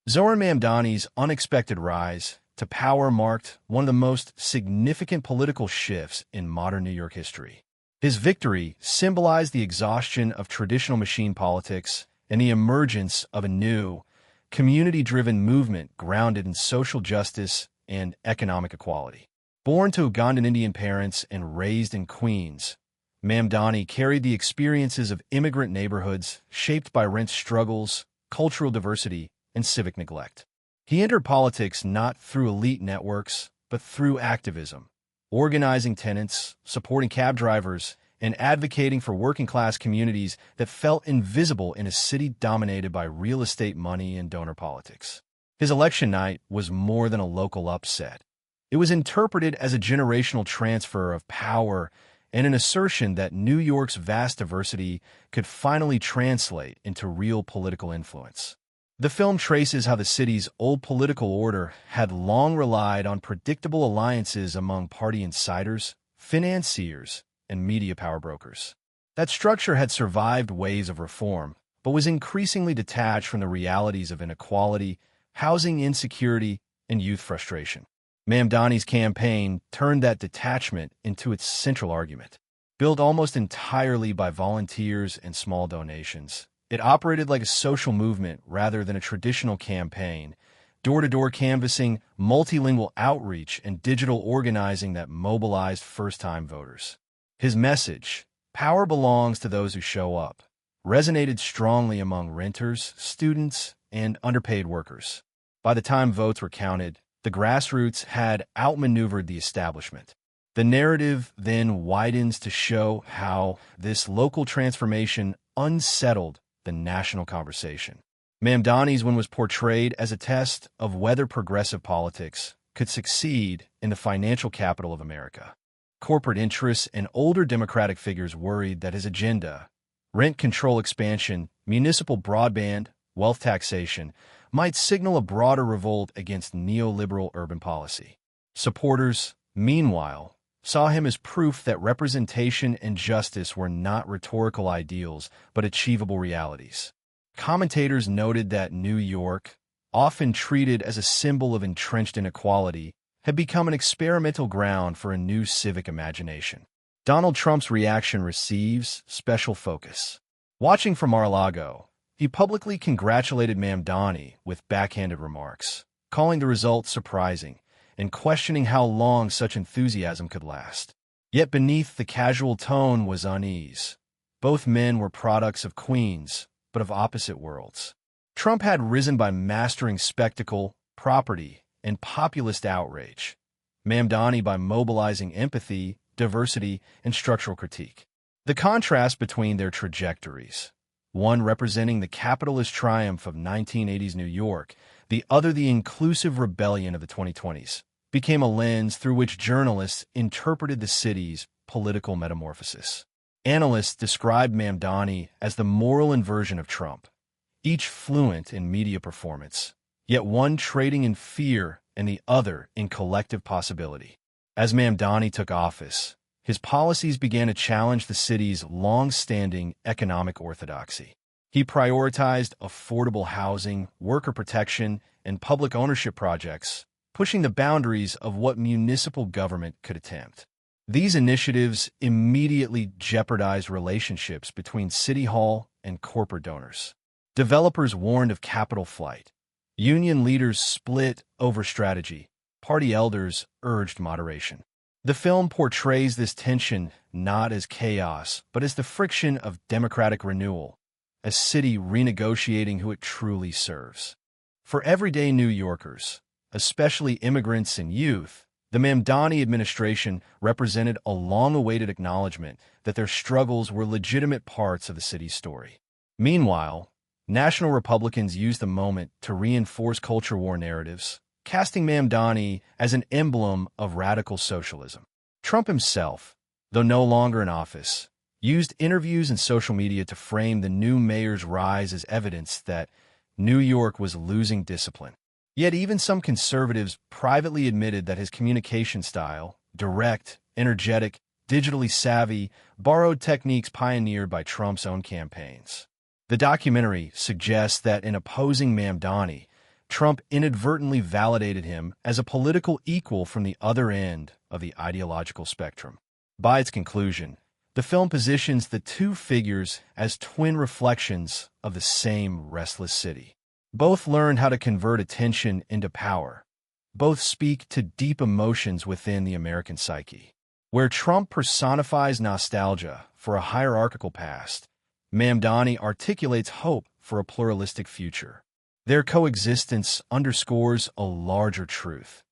Zohran Mamdani's unexpected rise to power marked one of the most significant political shifts in modern New York history. His victory symbolized the exhaustion of traditional machine politics and the emergence of a new, community-driven movement grounded in social justice and economic equality. Born to Ugandan Indian parents and raised in Queens, Mamdani carried the experiences of immigrant neighborhoods shaped by rent struggles, cultural diversity, and civic neglect. He entered politics not through elite networks, but through activism, organizing tenants, supporting cab drivers, and advocating for working-class communities that felt invisible in a city dominated by real estate money and donor politics. His election night was more than a local upset. It was interpreted as a generational transfer of power and an assertion that New York's vast diversity could finally translate into real political influence. The film traces how the city's old political order had long relied on predictable alliances among party insiders, financiers, and media power brokers. That structure had survived waves of reform, but was increasingly detached from the realities of inequality, housing insecurity, and youth frustration. Mamdani's campaign turned that detachment into its central argument. Built almost entirely by volunteers and small donations, it operated like a social movement rather than a traditional campaign, door-to-door canvassing, multilingual outreach, and digital organizing that mobilized first-time voters. His message, "Power belongs to those who show up," resonated strongly among renters, students, and underpaid workers. By the time votes were counted, the grassroots had outmaneuvered the establishment. The narrative then widens to show how this local transformation unsettled the national conversation. Mamdani's win was portrayed as a test of whether progressive politics could succeed in the financial capital of America. Corporate interests and older Democratic figures worried that his agenda, rent control expansion, municipal broadband, wealth taxation, might signal a broader revolt against neoliberal urban policy. Supporters, meanwhile, saw him as proof that representation and justice were not rhetorical ideals but achievable realities. Commentators noted that New York, often treated as a symbol of entrenched inequality, had become an experimental ground for a new civic imagination. Donald Trump's reaction receives special focus. Watching from Mar-a-Lago, he publicly congratulated Mamdani with backhanded remarks, calling the result surprising and questioning how long such enthusiasm could last. Yet beneath the casual tone was unease. Both men were products of Queens, but of opposite worlds. Trump had risen by mastering spectacle, property, and populist outrage. Mamdani by mobilizing empathy, diversity, and structural critique. The contrast between their trajectories, one representing the capitalist triumph of 1980s New York, the other the inclusive rebellion of the 2020s, became a lens through which journalists interpreted the city's political metamorphosis. Analysts described Mamdani as the moral inversion of Trump, each fluent in media performance, yet one trading in fear and the other in collective possibility. As Mamdani took office, his policies began to challenge the city's long-standing economic orthodoxy. He prioritized affordable housing, worker protection, and public ownership projects, pushing the boundaries of what municipal government could attempt. These initiatives immediately jeopardized relationships between City Hall and corporate donors. Developers warned of capital flight. Union leaders split over strategy. Party elders urged moderation. The film portrays this tension not as chaos, but as the friction of democratic renewal, a city renegotiating who it truly serves. For everyday New Yorkers, especially immigrants and youth, the Mamdani administration represented a long-awaited acknowledgement that their struggles were legitimate parts of the city's story. Meanwhile, national Republicans used the moment to reinforce culture war narratives, casting Mamdani as an emblem of radical socialism. Trump himself, though no longer in office, used interviews and social media to frame the new mayor's rise as evidence that New York was losing discipline. Yet even some conservatives privately admitted that his communication style, direct, energetic, digitally savvy, borrowed techniques pioneered by Trump's own campaigns. The documentary suggests that in opposing Mamdani, Trump inadvertently validated him as a political equal from the other end of the ideological spectrum. By its conclusion, the film positions the two figures as twin reflections of the same restless city. Both learned how to convert attention into power. Both speak to deep emotions within the American psyche. Where Trump personifies nostalgia for a hierarchical past, Mamdani articulates hope for a pluralistic future. Their coexistence underscores a larger truth.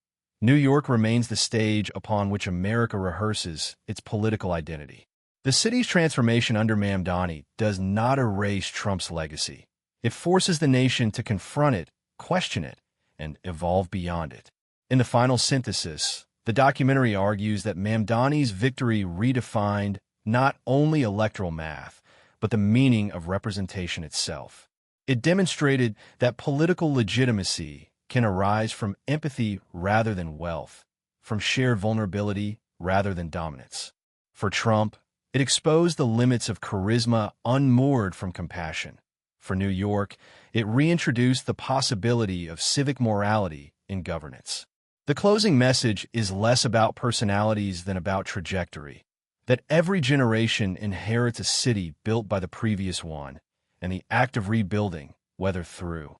New York remains the stage upon which America rehearses its political identity. The city's transformation under Mamdani does not erase Trump's legacy. It forces the nation to confront it, question it, and evolve beyond it. In the final synthesis, the documentary argues that Mamdani's victory redefined not only electoral math, but the meaning of representation itself. It demonstrated that political legitimacy can arise from empathy rather than wealth, from shared vulnerability rather than dominance. For Trump, it exposed the limits of charisma unmoored from compassion. For New York, it reintroduced the possibility of civic morality in governance. The closing message is less about personalities than about trajectory, that every generation inherits a city built by the previous one, and the act of rebuilding, whether through